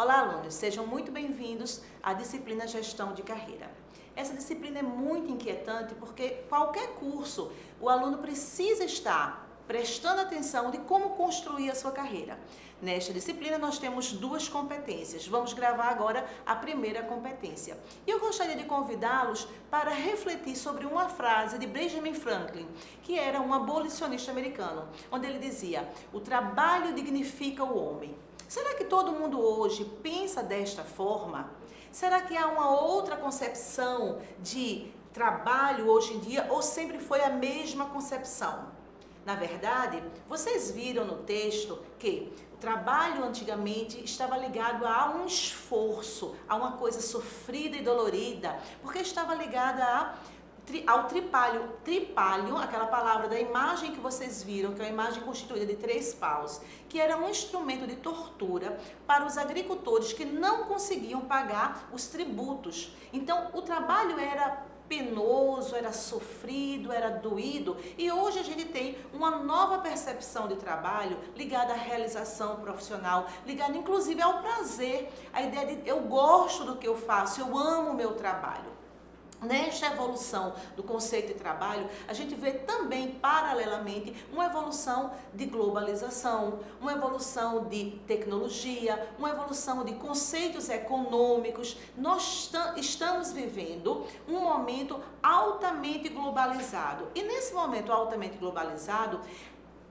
Olá, alunos! Sejam muito bem-vindos à disciplina Gestão de Carreira. Essa disciplina é muito inquietante porque qualquer curso o aluno precisa estar prestando atenção de como construir a sua carreira. Nesta disciplina nós temos duas competências. Vamos gravar agora a primeira competência. E eu gostaria de convidá-los para refletir sobre uma frase de Benjamin Franklin, que era um abolicionista americano, onde ele dizia: "O trabalho dignifica o homem". Será que todo mundo hoje pensa desta forma? Será que há uma outra concepção de trabalho hoje em dia ou sempre foi a mesma concepção? Na verdade, vocês viram no texto que o trabalho antigamente estava ligado a um esforço, a uma coisa sofrida e dolorida, porque estava ligada ao tripalho. Tripalho, aquela palavra da imagem que vocês viram, que é uma imagem constituída de 3 paus, que era um instrumento de tortura para os agricultores que não conseguiam pagar os tributos. Então, o trabalho era penoso, era sofrido, era doído, e hoje a gente tem uma nova percepção de trabalho ligada à realização profissional, ligada inclusive ao prazer, a ideia de eu gosto do que eu faço, eu amo o meu trabalho. Nesta evolução do conceito de trabalho, a gente vê também, paralelamente, uma evolução de globalização, uma evolução de tecnologia, uma evolução de conceitos econômicos. Nós estamos vivendo um momento altamente globalizado. E nesse momento altamente globalizado,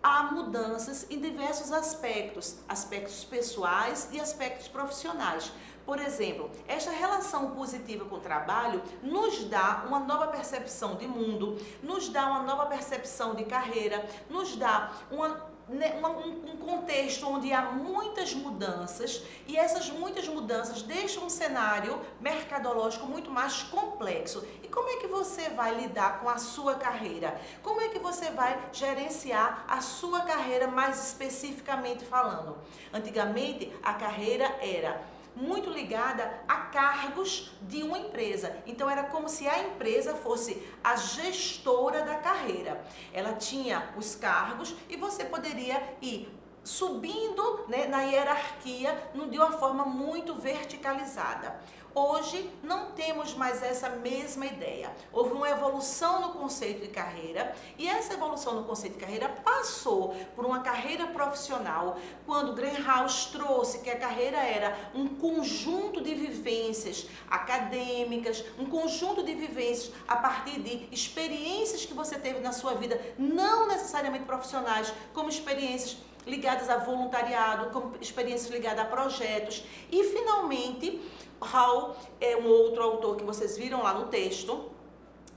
há mudanças em diversos aspectos, aspectos pessoais e aspectos profissionais. Por exemplo, esta relação positiva com o trabalho nos dá uma nova percepção de mundo, nos dá uma nova percepção de carreira, nos dá um contexto onde há muitas mudanças, e essas muitas mudanças deixam um cenário mercadológico muito mais complexo. E como é que você vai lidar com a sua carreira? Como é que você vai gerenciar a sua carreira mais especificamente falando? Antigamente, a carreira era muito ligada a cargos de uma empresa. Então era como se a empresa fosse a gestora da carreira. Ela tinha os cargos e você poderia ir subindo, né, na hierarquia de uma forma muito verticalizada. Hoje não temos mais essa mesma ideia. Houve uma evolução no conceito de carreira, e essa evolução no conceito de carreira passou por uma carreira profissional, quando Greenhouse trouxe que a carreira era um conjunto de vivências acadêmicas, um conjunto de vivências a partir de experiências que você teve na sua vida, não necessariamente profissionais, como experiências ligadas a voluntariado, como experiências ligadas a projetos. E finalmente, Hall é um outro autor que vocês viram lá no texto.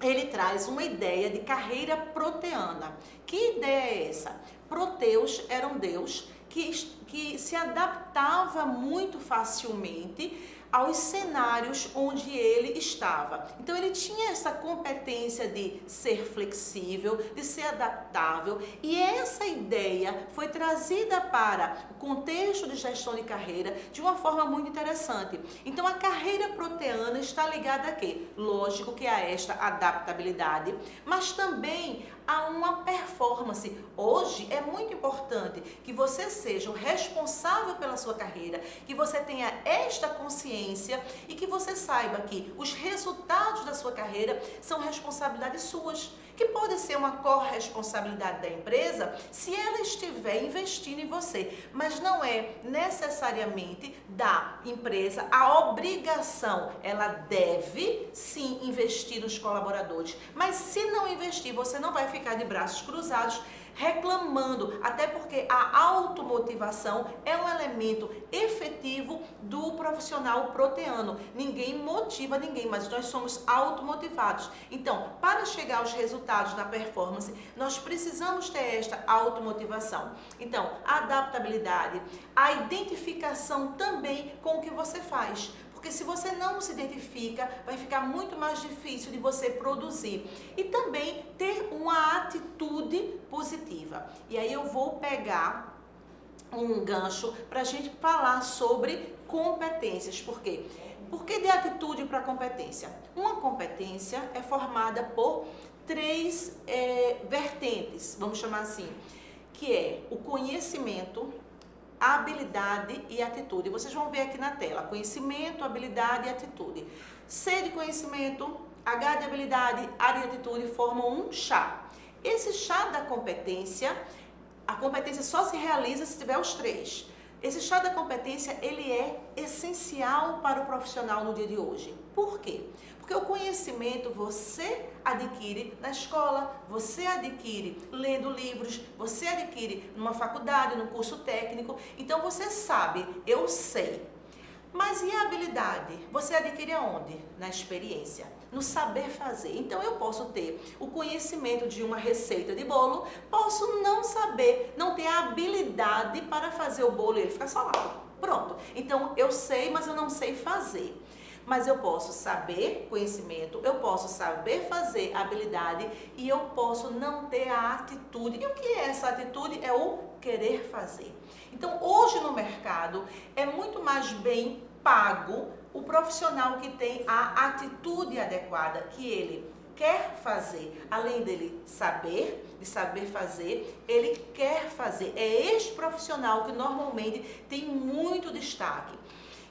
Ele traz uma ideia de carreira proteana. Que ideia é essa? Proteus era um deus que se adaptava muito facilmente aos cenários onde ele estava. Então ele tinha essa competência de ser flexível, de ser adaptável, e essa ideia foi trazida para o contexto de gestão de carreira de uma forma muito interessante. Então a carreira proteana está ligada a quê? Lógico que a esta adaptabilidade, mas também a uma performance. Hoje é muito importante que você seja o responsável pela sua carreira, que você tenha esta consciência e que você saiba que os resultados da sua carreira são responsabilidades suas, que pode ser uma corresponsabilidade da empresa se ela estiver investindo em você, mas não é necessariamente da empresa a obrigação. Ela deve sim investir nos colaboradores, mas se não investir, você não vai ficar de braços cruzados reclamando, até porque a automotivação é um elemento efetivo do profissional proteano. Ninguém motiva ninguém, mas nós somos automotivados. Então, para chegar aos resultados na performance, nós precisamos ter esta automotivação. Então, a adaptabilidade, a identificação também com o que você faz. Porque se você não se identifica, vai ficar muito mais difícil de você produzir. E também ter uma atitude positiva. E aí eu vou pegar um gancho para a gente falar sobre competências. Por quê? Por que de atitude para competência? Uma competência é formada por 3 vertentes, vamos chamar assim, que é o conhecimento, habilidade e atitude. Vocês vão ver aqui na tela, conhecimento, habilidade e atitude. C de conhecimento, H de habilidade, A de atitude formam um chá. Esse chá da competência, a competência só se realiza se tiver os três. Esse chá da competência, ele é essencial para o profissional no dia de hoje. Por quê? Porque o conhecimento você adquire na escola, você adquire lendo livros, você adquire numa faculdade, num curso técnico. Então você sabe, eu sei. Mas e a habilidade? Você adquire aonde? Na experiência, no saber fazer. Então eu posso ter o conhecimento de uma receita de bolo, posso não saber, não ter a habilidade para fazer o bolo e ele ficar salado. Pronto. Então eu sei, mas eu não sei fazer. Mas eu posso saber conhecimento, eu posso saber fazer habilidade e eu posso não ter a atitude. E o que é essa atitude? É o querer fazer. Então, hoje no mercado é muito mais bem pago o profissional que tem a atitude adequada, que ele quer fazer, além dele saber, de saber fazer, ele quer fazer. É este profissional que normalmente tem muito destaque.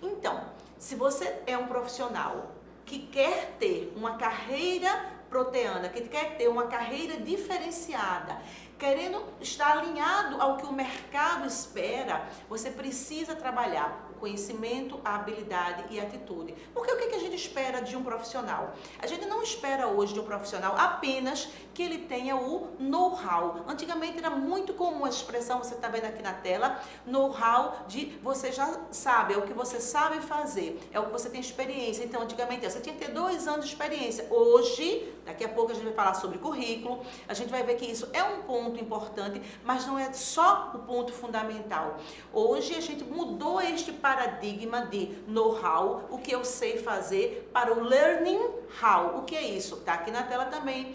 Então, se você é um profissional que quer ter uma carreira proteana, que quer ter uma carreira diferenciada, querendo estar alinhado ao que o mercado espera, você precisa trabalhar o conhecimento, a habilidade e a atitude. Porque o que a gente espera de um profissional? A gente não espera hoje de um profissional apenas que ele tenha o know-how. Antigamente era muito comum a expressão, você está vendo aqui na tela, know-how de você já sabe, é o que você sabe fazer, é o que você tem experiência. Então, antigamente você tinha que ter 2 anos de experiência. Hoje, daqui a pouco a gente vai falar sobre currículo, a gente vai ver que isso é um ponto importante, mas não é só o ponto fundamental. Hoje a gente mudou este paradigma de know-how, o que eu sei fazer, para o learning how. O que é isso? Está aqui na tela também,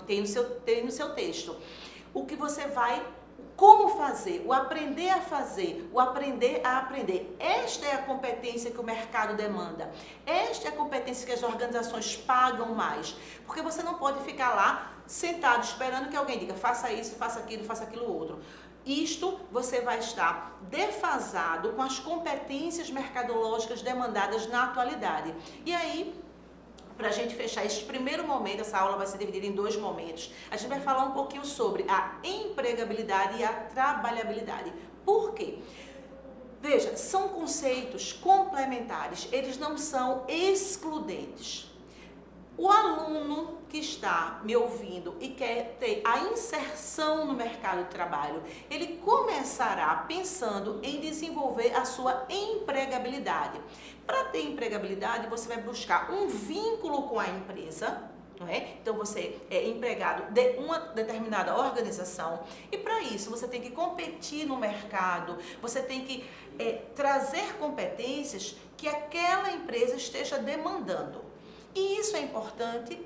tem no seu texto. O que você vai, como fazer, o aprender a fazer, o aprender a aprender. Esta é a competência que o mercado demanda. Esta é a competência que as organizações pagam mais. Porque você não pode ficar lá sentado esperando que alguém diga faça isso, faça aquilo outro. Isto você vai estar defasado com as competências mercadológicas demandadas na atualidade. E aí, para a gente fechar este primeiro momento, essa aula vai ser dividida em 2 momentos. A gente vai falar um pouquinho sobre a empregabilidade e a trabalhabilidade. Por quê? Veja, são conceitos complementares, eles não são excludentes. O aluno que está me ouvindo e quer ter a inserção no mercado de trabalho, ele começará pensando em desenvolver a sua empregabilidade. Para ter empregabilidade, você vai buscar um vínculo com a empresa, não é? Então você é empregado de uma determinada organização e para isso você tem que competir no mercado, você tem que trazer competências que aquela empresa esteja demandando. E isso é importante,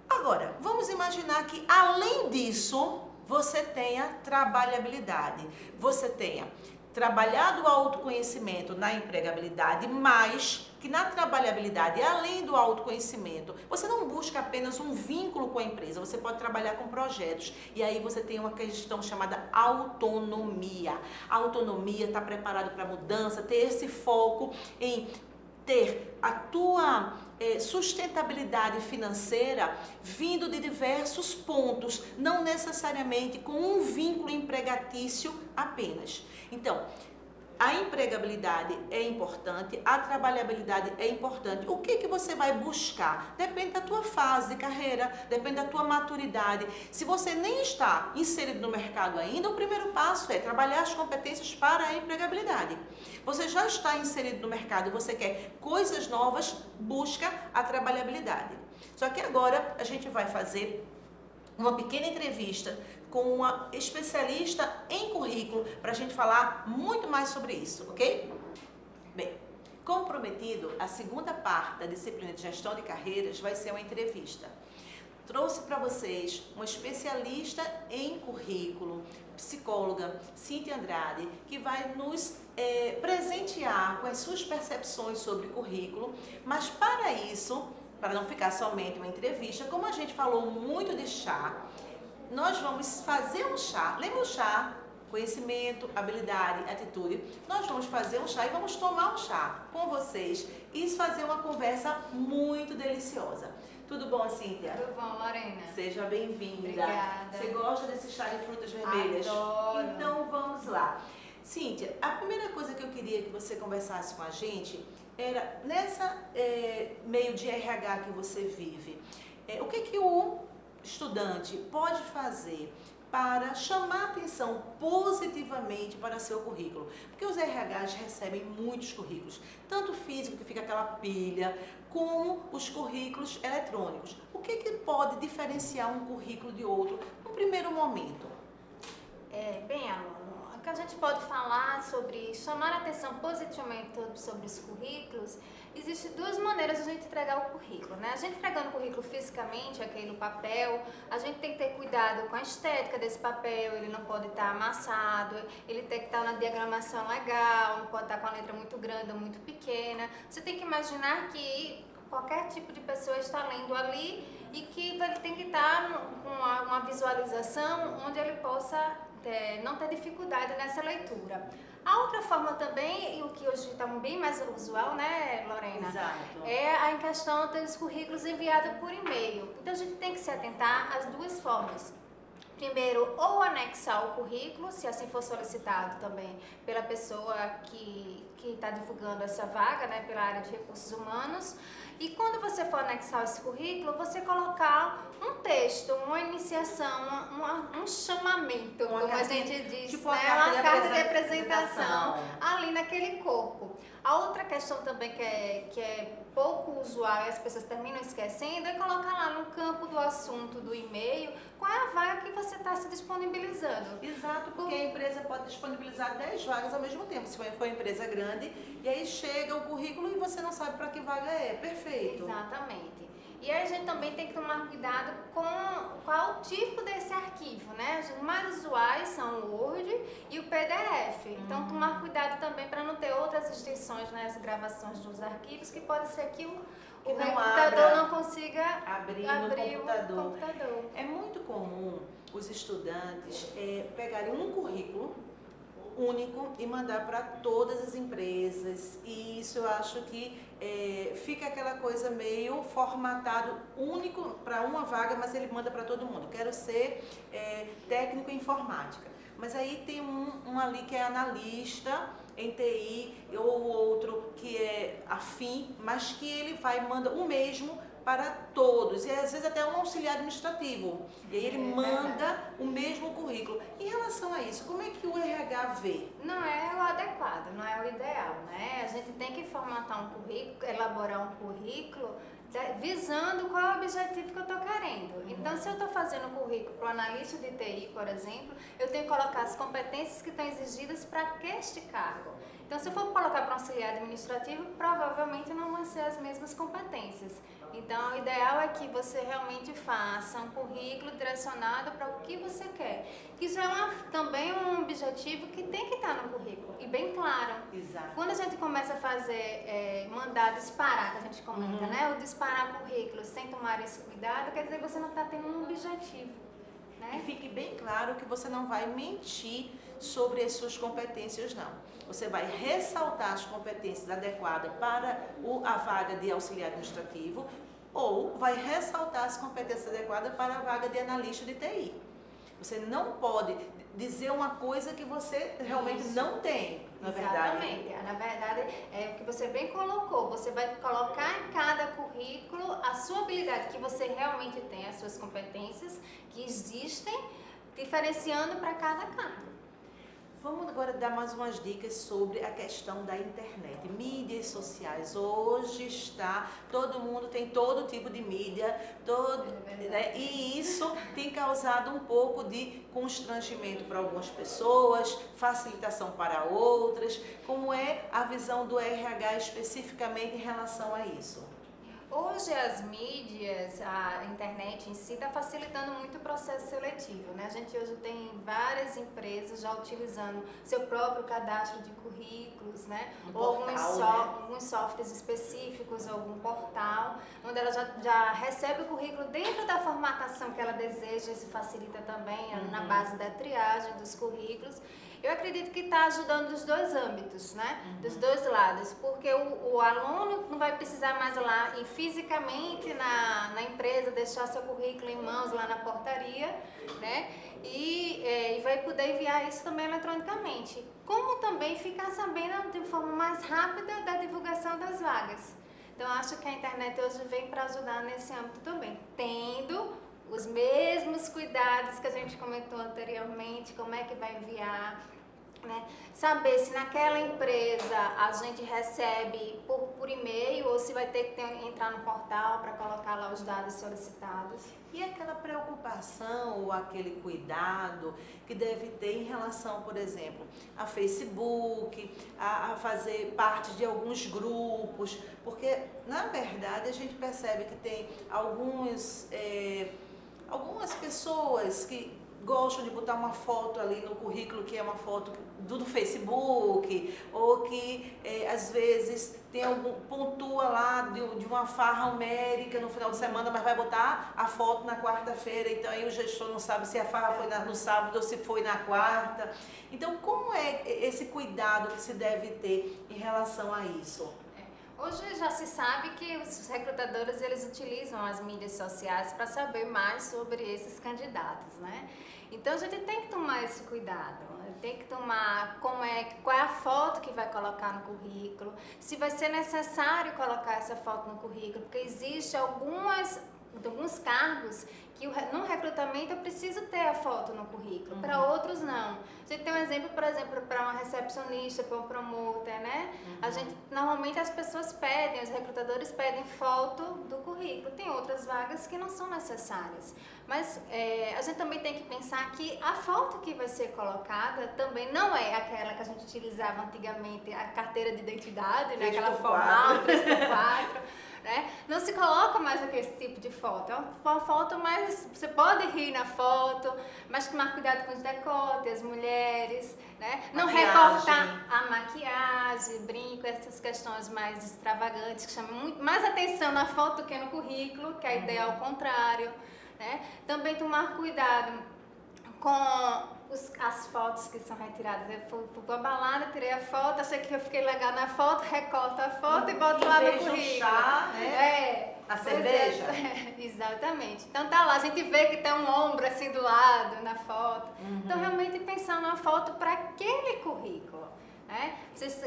Agora, vamos imaginar que além disso, você tenha trabalhabilidade, você tenha trabalhado o autoconhecimento na empregabilidade, mas que na trabalhabilidade, além do autoconhecimento, você não busca apenas um vínculo com a empresa, você pode trabalhar com projetos. E aí você tem uma questão chamada autonomia. A autonomia, está preparado para a mudança, ter esse foco em ter a tua sustentabilidade financeira vindo de diversos pontos, não necessariamente com um vínculo empregatício apenas. Então, a empregabilidade é importante, a trabalhabilidade é importante. O que você vai buscar? Depende da tua fase de carreira, depende da tua maturidade. Se você nem está inserido no mercado ainda, o primeiro passo é trabalhar as competências para a empregabilidade. Você já está inserido no mercado e você quer coisas novas, busca a trabalhabilidade. Só que agora a gente vai fazer uma pequena entrevista com uma especialista em currículo para a gente falar muito mais sobre isso, ok? Bem, como prometido, a segunda parte da disciplina de gestão de carreiras vai ser uma entrevista. Trouxe para vocês uma especialista em currículo, psicóloga, Cíntia Andrade, que vai nos presentear com as suas percepções sobre currículo, mas para isso, para não ficar somente uma entrevista, como a gente falou muito de chá, nós vamos fazer um chá. Lembra o chá conhecimento, habilidade, atitude. Nós vamos fazer um chá e vamos tomar um chá com vocês e fazer uma conversa muito deliciosa. Tudo bom, Cíntia? Tudo bom, Lorena. Seja bem-vinda. Obrigada. Você gosta desse chá de frutas vermelhas? Adoro. Então vamos lá. Cíntia, a primeira coisa que eu queria que você conversasse com a gente era nessa meio de RH que você vive. O que o estudante pode fazer para chamar atenção positivamente para seu currículo? Porque os RHs recebem muitos currículos, tanto físico, que fica aquela pilha, como os currículos eletrônicos. O que pode diferenciar um currículo de outro no primeiro momento? Bem, aluno, o que a gente pode falar sobre chamar a atenção positivamente sobre os currículos, existem duas maneiras de a gente entregar o currículo, né? A gente entregando o currículo fisicamente, aquele no papel, a gente tem que ter cuidado com a estética desse papel, ele não pode estar amassado, ele tem que estar na diagramação legal, não pode estar com a letra muito grande ou muito pequena. Você tem que imaginar que qualquer tipo de pessoa está lendo ali e que ele tem que estar com uma visualização onde ele possa não ter dificuldade nessa leitura. A outra forma também, e o que hoje está bem mais usual, né, Lorena? Exato. É a questão dos currículos enviados por e-mail. Então a gente tem que se atentar às duas formas. Primeiro, ou anexar o currículo, se assim for solicitado também pela pessoa que está divulgando essa vaga, né, pela área de recursos humanos. E quando você for anexar esse currículo, você colocar um texto, uma iniciação, um chamamento, como a gente diz, tipo né? uma carta de apresentação ali naquele corpo. A outra questão também que é pouco usual e as pessoas terminam esquecendo é colocar lá no campo do assunto do e-mail qual é a vaga que você está se disponibilizando. Exato, porque a empresa pode disponibilizar 10 vagas ao mesmo tempo, se for uma empresa grande, e aí chega o currículo e você não sabe para que vaga é. Perfeito. Exatamente. E aí a gente também tem que tomar cuidado com qual o tipo desse arquivo, né? Os mais usuais são o Word e o PDF. Então, tomar cuidado também para não ter outras extensões nas gravações dos arquivos, que pode ser que o computador não consiga abrir no computador. É muito comum os estudantes pegarem um currículo único e mandar para todas as empresas, e isso eu acho que fica aquela coisa meio formatado único para uma vaga, mas ele manda para todo mundo. Quero ser técnico em informática, mas aí tem um ali que é analista em TI, ou outro que é afim, mas que ele manda o mesmo para todos, e às vezes até um auxiliar administrativo, e aí ele manda o mesmo currículo. Em relação a isso, como é que o RH vê? Não é o adequado, não é o ideal, né? A gente tem que formatar um currículo, elaborar um currículo visando qual é o objetivo que eu estou querendo. Então, se eu estou fazendo um currículo para o analista de TI, por exemplo, eu tenho que colocar as competências que estão exigidas para este cargo. Então, se eu for colocar para um auxiliar administrativo, provavelmente não vão ser as mesmas competências. Então, o ideal é que você realmente faça um currículo direcionado para o que você quer, que já é também um objetivo que tem que estar no currículo, e bem claro. Exato. Quando a gente começa a fazer, mandar disparar, que a gente comenta, né? O disparar currículo sem tomar esse cuidado, quer dizer que você não está tendo um objetivo. Né? E fique bem claro que você não vai mentir sobre as suas competências, não. Você vai ressaltar as competências adequadas para a vaga de auxiliar administrativo, ou vai ressaltar as competências adequadas para a vaga de analista de TI. Você não pode dizer uma coisa que você realmente não tem, na verdade. Exatamente. Na verdade, é o que você bem colocou. Você vai colocar em cada currículo a sua habilidade, que você realmente tem, as suas competências que existem, diferenciando para cada cargo. Vamos agora dar mais umas dicas sobre a questão da internet, mídias sociais. Hoje todo mundo tem todo tipo de mídia, né? E isso tem causado um pouco de constrangimento para algumas pessoas, facilitação para outras. Como é a visão do RH especificamente em relação a isso? Hoje as mídias, a internet em si está facilitando muito o processo seletivo, né? A gente hoje tem várias empresas já utilizando seu próprio cadastro de currículos, né? Ou alguns softwares específicos, algum portal, onde ela já recebe o currículo dentro da formatação que ela deseja. Isso facilita também na base da triagem dos currículos. Eu acredito que está ajudando dos dois âmbitos, né? Dos dois lados, porque o aluno não vai precisar mais lá ir fisicamente na empresa, deixar seu currículo em mãos lá na portaria, né? E vai poder enviar isso também eletronicamente. Como também ficar sabendo de forma mais rápida da divulgação das vagas. Então, acho que a internet hoje vem para ajudar nesse âmbito também, tendo os mesmos cuidados que a gente comentou anteriormente, como é que vai enviar, né? Saber se naquela empresa a gente recebe por e-mail ou se vai ter que entrar no portal para colocar lá os dados solicitados. E aquela preocupação ou aquele cuidado que deve ter em relação, por exemplo, a Facebook, a fazer parte de alguns grupos, porque na verdade a gente percebe que tem algumas pessoas que gostam de botar uma foto ali no currículo que é uma foto do Facebook, ou que às vezes tem pontua lá de uma farra homérica no final de semana, mas vai botar a foto na quarta-feira, então aí o gestor não sabe se a farra foi no sábado ou se foi na quarta. Então, como é esse cuidado que se deve ter em relação a isso? Hoje já se sabe que os recrutadores eles utilizam as mídias sociais para saber mais sobre esses candidatos, né? Então a gente tem que tomar esse cuidado, tem que tomar qual é a foto que vai colocar no currículo, se vai ser necessário colocar essa foto no currículo, porque existe alguns cargos que no recrutamento eu preciso ter a foto no currículo, para outros não. A gente tem um exemplo, por exemplo, para uma recepcionista, para um promoter, né? A gente, normalmente as pessoas pedem, os recrutadores pedem foto do currículo. Tem outras vagas que não são necessárias. Mas a gente também tem que pensar que a foto que vai ser colocada também não é aquela que a gente utilizava antigamente, a carteira de identidade, né? Aquela formal, 3x4. Né? Não se coloca mais aquele tipo de foto. É uma foto mais... Você pode rir na foto, mas tomar cuidado com os decotes, as mulheres, né? Não recortar a maquiagem, brinco, essas questões mais extravagantes que chamam muito mais atenção na foto do que no currículo, que a ideia é ao contrário, né? Também tomar cuidado com as fotos que são retiradas. Eu fui pra balada, tirei a foto, achei que eu fiquei legal na foto, recorto a foto e boto lá no currículo. Chá, né? A cerveja? Exatamente. Então tá lá, a gente vê que tem um ombro assim do lado na foto. Então realmente pensar numa foto para aquele currículo. Né?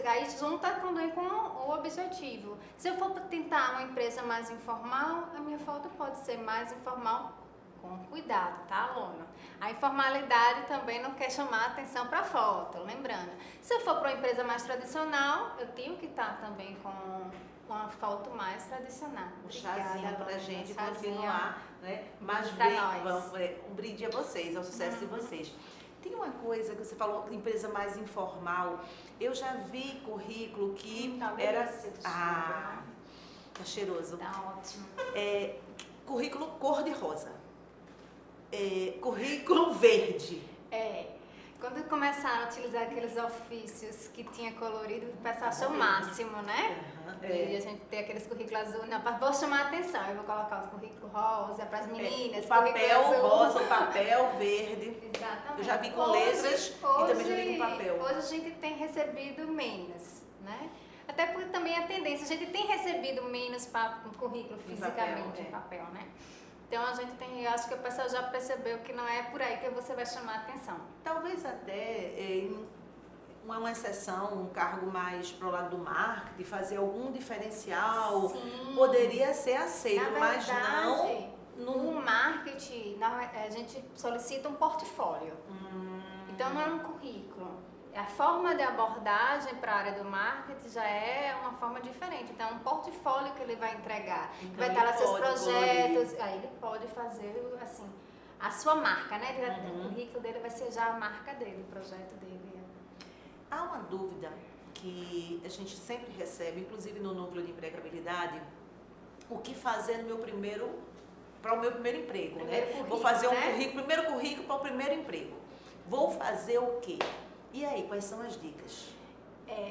Aí junta também com o objetivo. Se eu for tentar uma empresa mais informal, a minha foto pode ser mais informal, com cuidado, tá, aluno? A informalidade também não quer chamar atenção para a foto, lembrando. Se eu for para uma empresa mais tradicional, eu tenho que estar também com uma foto mais tradicional. Um chazinho para a gente continuar, né? Mas um brinde a vocês, ao sucesso de vocês. Tem uma coisa que você falou, empresa mais informal. Eu já vi currículo que era... tá cheiroso. Tá ótimo. Currículo cor-de-rosa. Currículo verde. Quando começaram a utilizar aqueles ofícios que tinha colorido, o pessoal achou o máximo, né? E a gente tem aqueles currículos azul. Não, vou chamar a atenção, eu vou colocar os currículos rosa para as meninas. O papel rosa, o papel verde. Exatamente. Eu já vi com letras e também já vi com papel. Hoje a gente tem recebido menos, né? Até porque também a tendência, a gente tem recebido menos currículo fisicamente em papel, né? Então a gente tem, eu acho que o pessoal já percebeu que não é por aí que você vai chamar a atenção. Talvez até uma exceção, um cargo mais pro lado do marketing, fazer algum diferencial, poderia ser aceito, mas não... No marketing, a gente solicita um portfólio. Então não é um currículo. A forma de abordagem para a área do marketing já é uma forma diferente. Então, é um portfólio que ele vai entregar. Então, vai estar lá seus projetos. Aí ele pode fazer, assim, a sua marca, né? O currículo dele vai ser já a marca dele, o projeto dele. Há uma dúvida que a gente sempre recebe, inclusive no núcleo de empregabilidade, o que fazer no meu para o meu primeiro emprego, Primeiro Vou fazer um currículo, primeiro currículo para o primeiro emprego. Vou fazer o quê? E aí, quais são as dicas?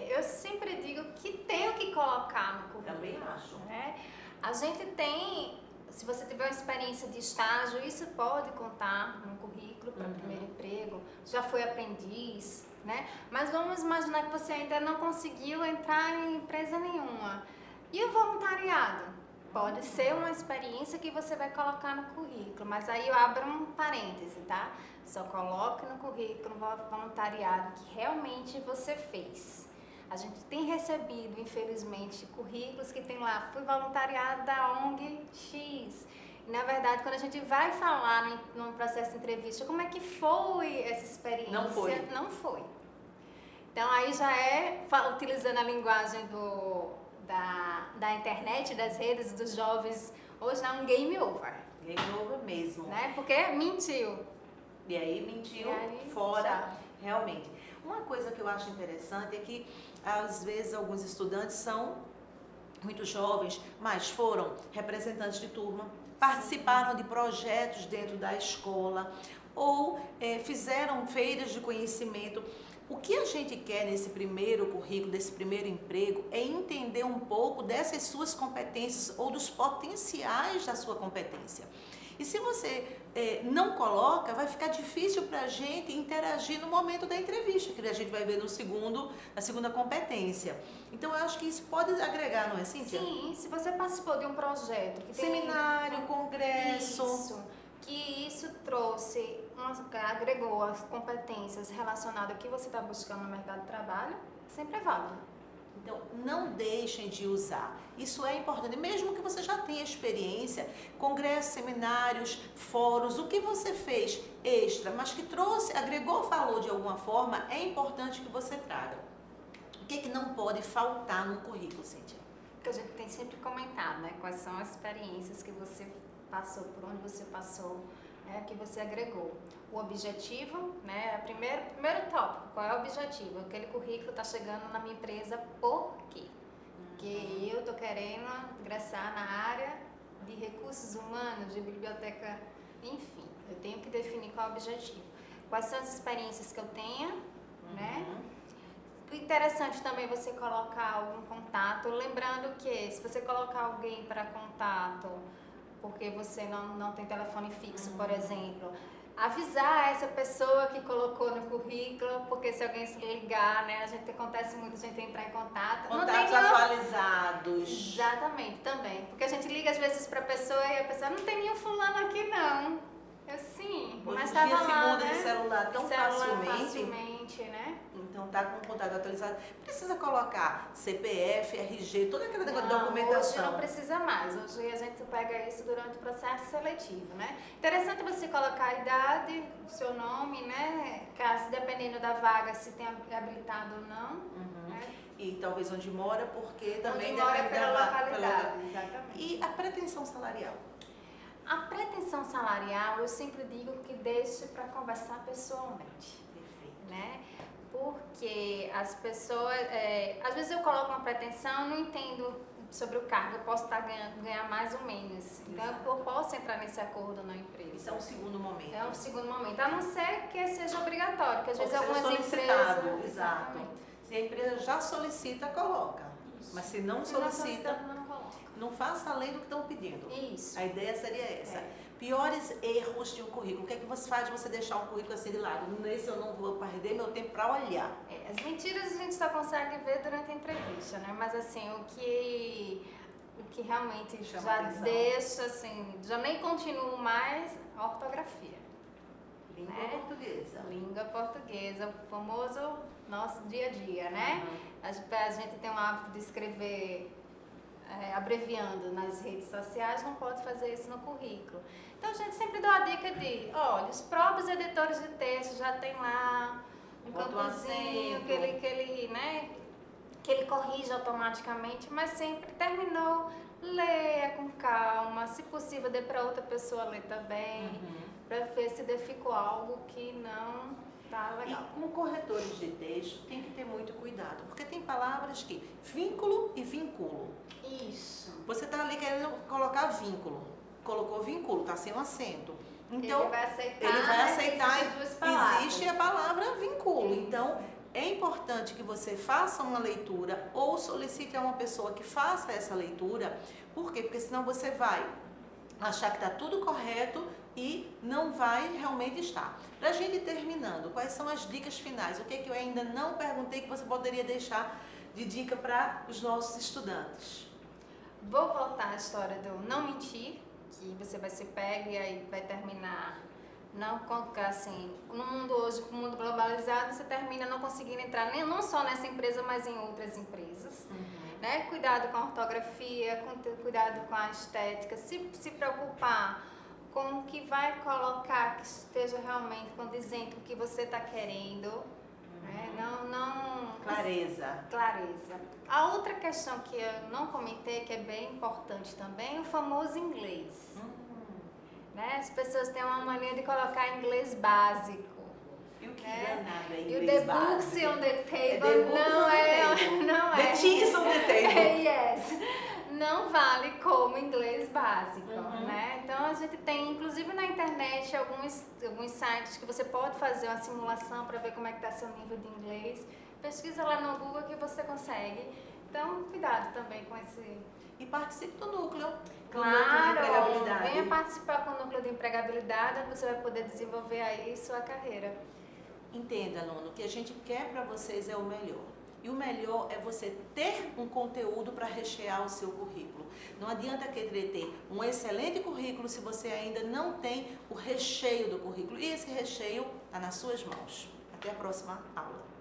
Eu sempre digo que tem o que colocar no currículo. Também acho. Né? A gente tem, se você tiver uma experiência de estágio, isso pode contar no currículo para primeiro emprego. Já foi aprendiz, né? Mas vamos imaginar que você ainda não conseguiu entrar em empresa nenhuma. E o voluntariado? Pode ser uma experiência que você vai colocar no currículo, mas aí eu abro um parêntese, tá? Só coloque no currículo o voluntariado que realmente você fez. A gente tem recebido, infelizmente, currículos que tem lá, fui voluntariado da ONG X. E, na verdade, quando a gente vai falar no processo de entrevista, como é que foi essa experiência? Não foi. Não foi. Então, aí já utilizando a linguagem da internet, das redes, dos jovens, hoje é um game over. Game over mesmo. Né? Porque mentiu. E aí mentiu fora, realmente. Uma coisa que eu acho interessante é que, às vezes, alguns estudantes são muito jovens, mas foram representantes de turma, participaram de projetos dentro da escola ou fizeram feiras de conhecimento. O que a gente quer nesse primeiro currículo, desse primeiro emprego, é entender um pouco dessas suas competências ou dos potenciais da sua competência. E se você não coloca, vai ficar difícil para a gente interagir no momento da entrevista, que a gente vai ver na segunda competência. Então, eu acho que isso pode agregar, não é, Cíntia? Sim, se você participou de um projeto que Seminário, congresso. Isso trouxe, agregou as competências relacionadas ao que você está buscando no mercado de trabalho, sempre é válido. Então, não deixem de usar. Isso é importante. Mesmo que você já tenha experiência, congressos, seminários, fóruns, o que você fez extra, mas que agregou valor de alguma forma, é importante que você traga. O que não pode faltar no currículo, Cíntia? Que a gente tem sempre comentado, né? Quais são as experiências que você passou, por onde você passou, né? Que você agregou. O objetivo, né? Primeiro tópico, qual é o objetivo? Aquele currículo está chegando na minha empresa por quê? Porque eu estou querendo ingressar na área de recursos humanos, de biblioteca, enfim, eu tenho que definir qual é o objetivo. Quais são as experiências que eu tenho, né? Interessante também você colocar algum contato, lembrando que se você colocar alguém para contato, porque você não tem telefone fixo, por exemplo, avisar essa pessoa que colocou no currículo, porque se alguém se ligar, né, acontece muito a gente entrar em contato. Contatos atualizados. Exatamente, também. Porque a gente liga às vezes para a pessoa e a pessoa não tem nenhum fulano aqui não. Eu sim, Hoje mas em dia estava se lá, muda né? de celular tão facilmente, né? Então tá com o contato atualizado. Precisa colocar CPF, RG, toda aquela negócio de Hoje documentação. não precisa mais. Hoje a gente pega isso durante o processo seletivo, né? Interessante você colocar a idade, o seu nome, né? Caso, dependendo da vaga, se tem habilitado ou não. Né? E talvez onde mora, porque também onde mora depende pela da localidade. Exatamente. E a pretensão salarial? A pretensão salarial, eu sempre digo que deixe para conversar pessoalmente. Perfeito. Né? Porque as pessoas, às vezes eu coloco uma pretensão, não entendo sobre o cargo, eu posso ganhar mais ou menos. Então eu posso entrar nesse acordo na empresa. Isso é um segundo momento. É um segundo momento, a não ser que seja obrigatório, que às vezes algumas solicitado, empresas... exato. Se a empresa já solicita, coloca. Isso. Mas se não solicita, não faça além do que estão pedindo. Isso. A ideia seria essa. Piores erros de um currículo. O que é que você faz de você deixar um currículo assim de lado? Nesse eu não vou perder meu tempo para olhar. As mentiras a gente só consegue ver durante a entrevista, né? Mas assim, o que realmente já deixa, assim, já nem continuo mais, a ortografia. Língua portuguesa. Língua portuguesa, o famoso nosso dia a dia, né? A gente tem o hábito de escrever abreviando nas redes sociais, não pode fazer isso no currículo. Então a gente sempre dá a dica de, olha, os próprios editores de texto já tem lá um campozinho que ele corrige automaticamente, mas sempre terminou, leia com calma, se possível dê para outra pessoa ler também, para ver se ficou algo que não Tá, legal. E com corretores de texto tem que ter muito cuidado, porque tem palavras que vínculo e vinculo. Isso. Você está ali querendo colocar vínculo, colocou vínculo, está sem um acento. Então, ele vai aceitar, ele vai aceitar, existem duas palavras. existe a palavra vínculo. Então, é importante que você faça uma leitura ou solicite a uma pessoa que faça essa leitura. Por quê? Porque senão você vai achar que está tudo correto e não vai realmente estar. Para a gente ir terminando, quais são as dicas finais? O que é que eu ainda não perguntei que você poderia deixar de dica para os nossos estudantes? Vou voltar à história do não mentir, que você vai ser pego e aí vai terminar não assim, no mundo hoje, com o mundo globalizado, você termina não conseguindo entrar nem não só nessa empresa, mas em outras empresas. Né? Cuidado com a ortografia, cuidado com a estética, se preocupar com o que vai colocar que esteja realmente condizente com o que você está querendo. Né? Clareza. A outra questão que eu não comentei, que é bem importante também, é o famoso inglês. Né? As pessoas têm uma mania de colocar inglês básico. E o que danado é inglês básico? E o the books on the table não é. The cheese on the table. Yes. Não vale como inglês básico, né? Então a gente tem, inclusive na internet, alguns sites que você pode fazer uma simulação para ver como é que está seu nível de inglês. Pesquisa lá no Google que você consegue. Então, cuidado também com esse... E participe do núcleo. Claro, venha participar com o núcleo de empregabilidade, onde você vai poder desenvolver aí sua carreira. Entenda, aluno, o que a gente quer para vocês é o melhor. E o melhor é você ter um conteúdo para rechear o seu currículo. Não adianta querer ter um excelente currículo se você ainda não tem o recheio do currículo. E esse recheio está nas suas mãos. Até a próxima aula.